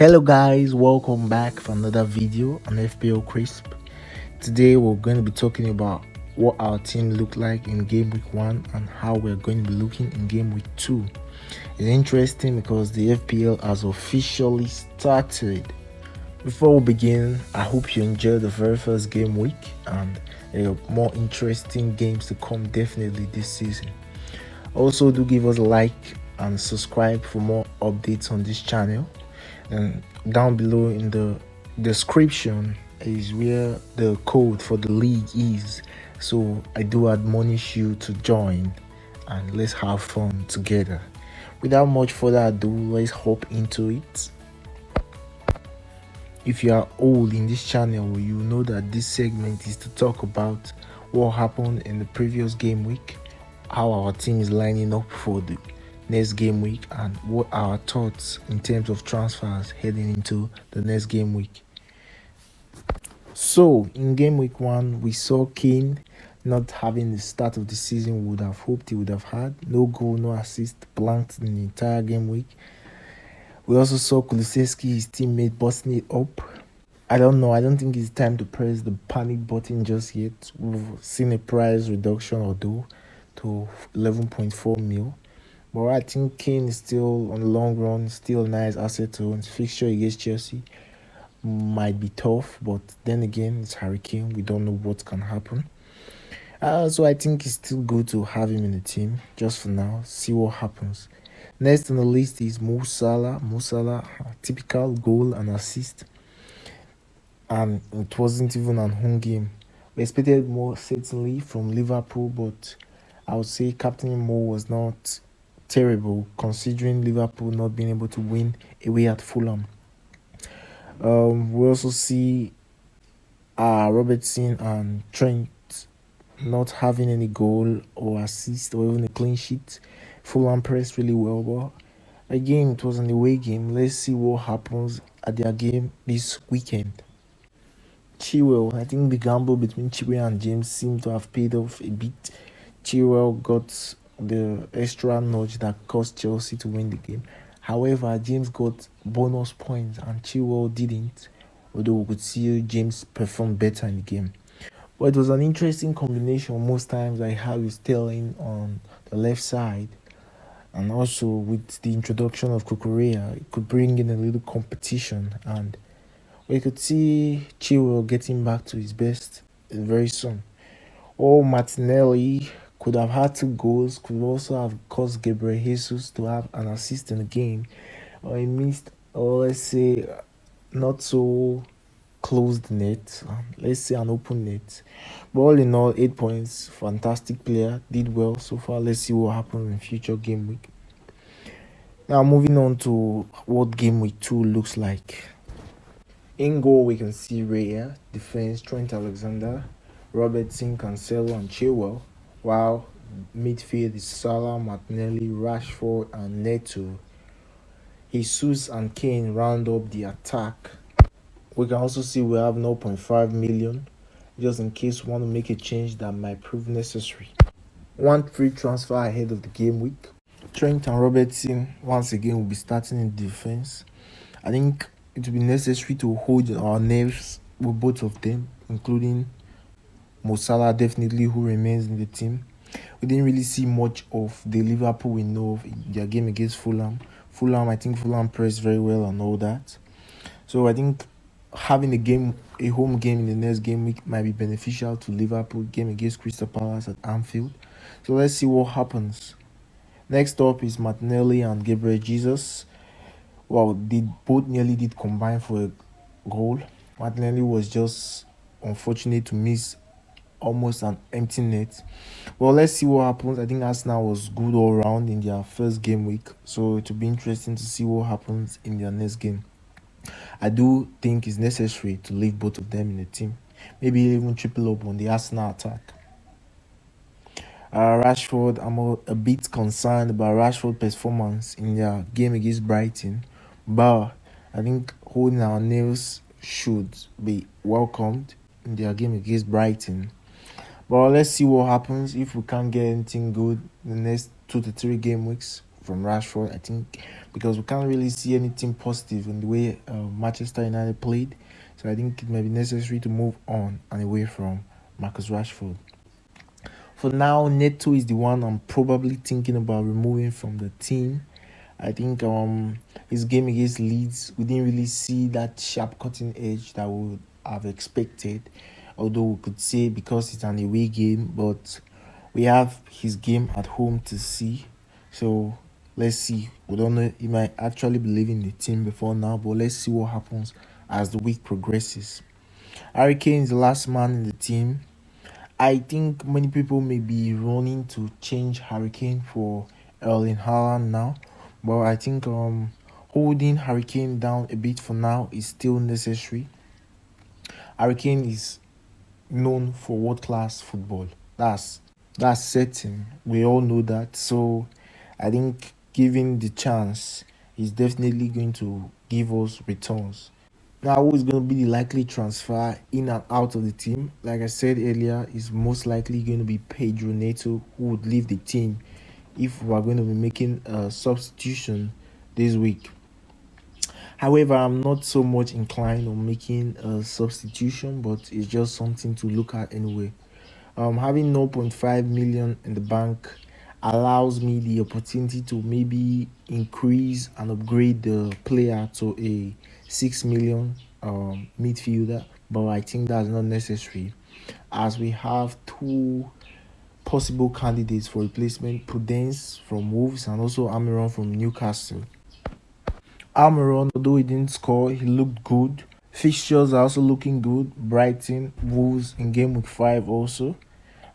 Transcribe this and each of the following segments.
Hello guys, welcome back for another video on FPLcrisp. Today we're going to be talking about what our team looked like in game week 1 and how we're going to be looking in game week 2. It's interesting because the FPL has officially started. Before we begin, I hope you enjoyed the very first game week and there are more interesting games to come definitely this season. Also, do give us a like and subscribe for more updates on this channel. And down below in the description is where the code for the league is, so I do admonish you to join and let's have fun together. Without much further ado, let's hop into it. If you are old in this channel, you know that this segment is to talk about what happened in the previous game week, how our team is lining up for the next game week, and what our thoughts in terms of transfers heading into the next game week. So in game week 1, we saw Kane not having the start of the season we would have hoped he would have had. No goal, no assist, blanked in the entire game week. We also saw Kulusevski, his teammate, busting it up. I don't think it's time to press the panic button just yet. We've seen a price reduction although to 11.4 mil. But I think Kane is still, on the long run, still a nice asset to own. Fixture against Chelsea might be tough, but then again, it's Harry Kane. We don't know what can happen. So I think it's still good to have him in the team, just for now. See what happens. Next on the list is Mo Salah. Mo Salah, typical goal and assist. And it wasn't even an home game. We expected more, certainly, from Liverpool, but I would say Captain Mo was not terrible considering Liverpool not being able to win away at Fulham. We also see Robertson and Trent not having any goal or assist or even a clean sheet. Fulham pressed really well, but again, it was an away game. Let's see what happens at their game this weekend. Chilwell, I think the gamble between Chilwell and James seemed to have paid off a bit. Chilwell got the extra nudge that caused Chelsea to win the game. However, James got bonus points and Chilwell didn't, although we could see James perform better in the game. But it was an interesting combination most times, like how he's Sterling on the left side, and also with the introduction of Kukurea, it could bring in a little competition, and we could see Chilwell getting back to his best very soon. Martinelli could have had 2 goals, could also have caused Gabriel Jesus to have an assist in the game, or he missed, or let's say, not so closed net, let's say an open net. But all in all, 8 points, fantastic player, did well so far. Let's see what happens in future game week. Now moving on to what game week 2 looks like. In goal, we can see Raya, defense, Trent Alexander, Robertson, Cancelo, and Chilwell, while midfield is Salah, Martinelli, Rashford, and Neto. Jesus and Kane round up the attack. We can also see we have 0.5 million, just in case we want to make a change that might prove necessary. One free transfer ahead of the game week. Trent and Robertson once again will be starting in defense. I think it will be necessary to hold our nerves with both of them, including Mo Salah, definitely, who remains in the team. We didn't really see much of the Liverpool we know of in their game against Fulham. I think Fulham pressed very well and all that. So I think having a home game in the next game week might be beneficial to Liverpool game against Crystal Palace at Anfield. So let's see what happens. Next up is Martinelli and Gabriel Jesus. Well, they both nearly did combine for a goal. Martinelli was just unfortunate to miss almost an empty net. Well, let's see what happens. I think Arsenal was good all round in their first game week, so it will be interesting to see what happens in their next game. I do think it's necessary to leave both of them in the team, maybe even triple up on the Arsenal attack. Rashford, I'm a bit concerned about Rashford's performance in their game against Brighton, but I think holding our nails should be welcomed in their game against Brighton. But let's see what happens. If we can't get anything good in the next 2 to 3 game weeks, from Rashford. I think because we can't really see anything positive in the way Manchester United played, so I think it may be necessary to move on and away from Marcus Rashford. For now, Neto is the one I'm probably thinking about removing from the team. I think his game against Leeds, we didn't really see that sharp cutting edge that we would have expected. Although we could say because it's an away game, but we have his game at home to see. So let's see. We don't know. He might actually be leaving the team before now, but let's see what happens as the week progresses. Harry Kane is the last man in the team. I think many people may be running to change Harry Kane for Erling Haaland now, but I think holding Harry Kane down a bit for now is still necessary. Harry Kane is known for world class football. That's certain. We all know that. So I think giving the chance is definitely going to give us returns. Now, who is going to be the likely transfer in and out of the team? Like I said earlier, is most likely going to be Pedro Neto, who would leave the team if we are going to be making a substitution this week. However, I'm not so much inclined on making a substitution, but it's just something to look at anyway. Having 0.5 million in the bank allows me the opportunity to maybe increase and upgrade the player to a 6 million midfielder, but I think that's not necessary as we have two possible candidates for replacement: Prudence from Wolves and also Amiron from Newcastle. Almiron, although he didn't score, he looked good. Fixtures are also looking good. Brighton, Wolves in game week 5 also.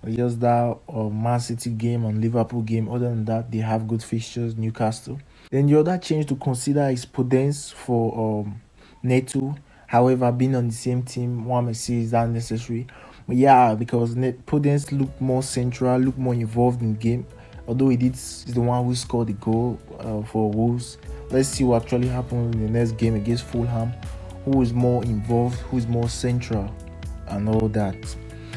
Just that Man City game and Liverpool game. Other than that, they have good fixtures. Newcastle. Then the other change to consider is Prudence for Neto. However, being on the same team, one may say is that necessary. But yeah, because Prudence looked more central, looked more involved in the game. Although is the one who scored the goal for Wolves. Let's see what actually happens in the next game against Fulham. Who is more involved, who is more central, and all that.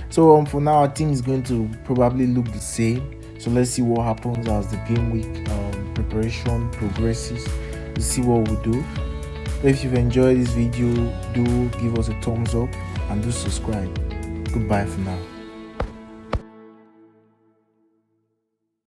So for now, our team is going to probably look the same. So let's see what happens as the game week preparation progresses. We'll see what we do. If you've enjoyed this video, do give us a thumbs up and do subscribe. Goodbye for now.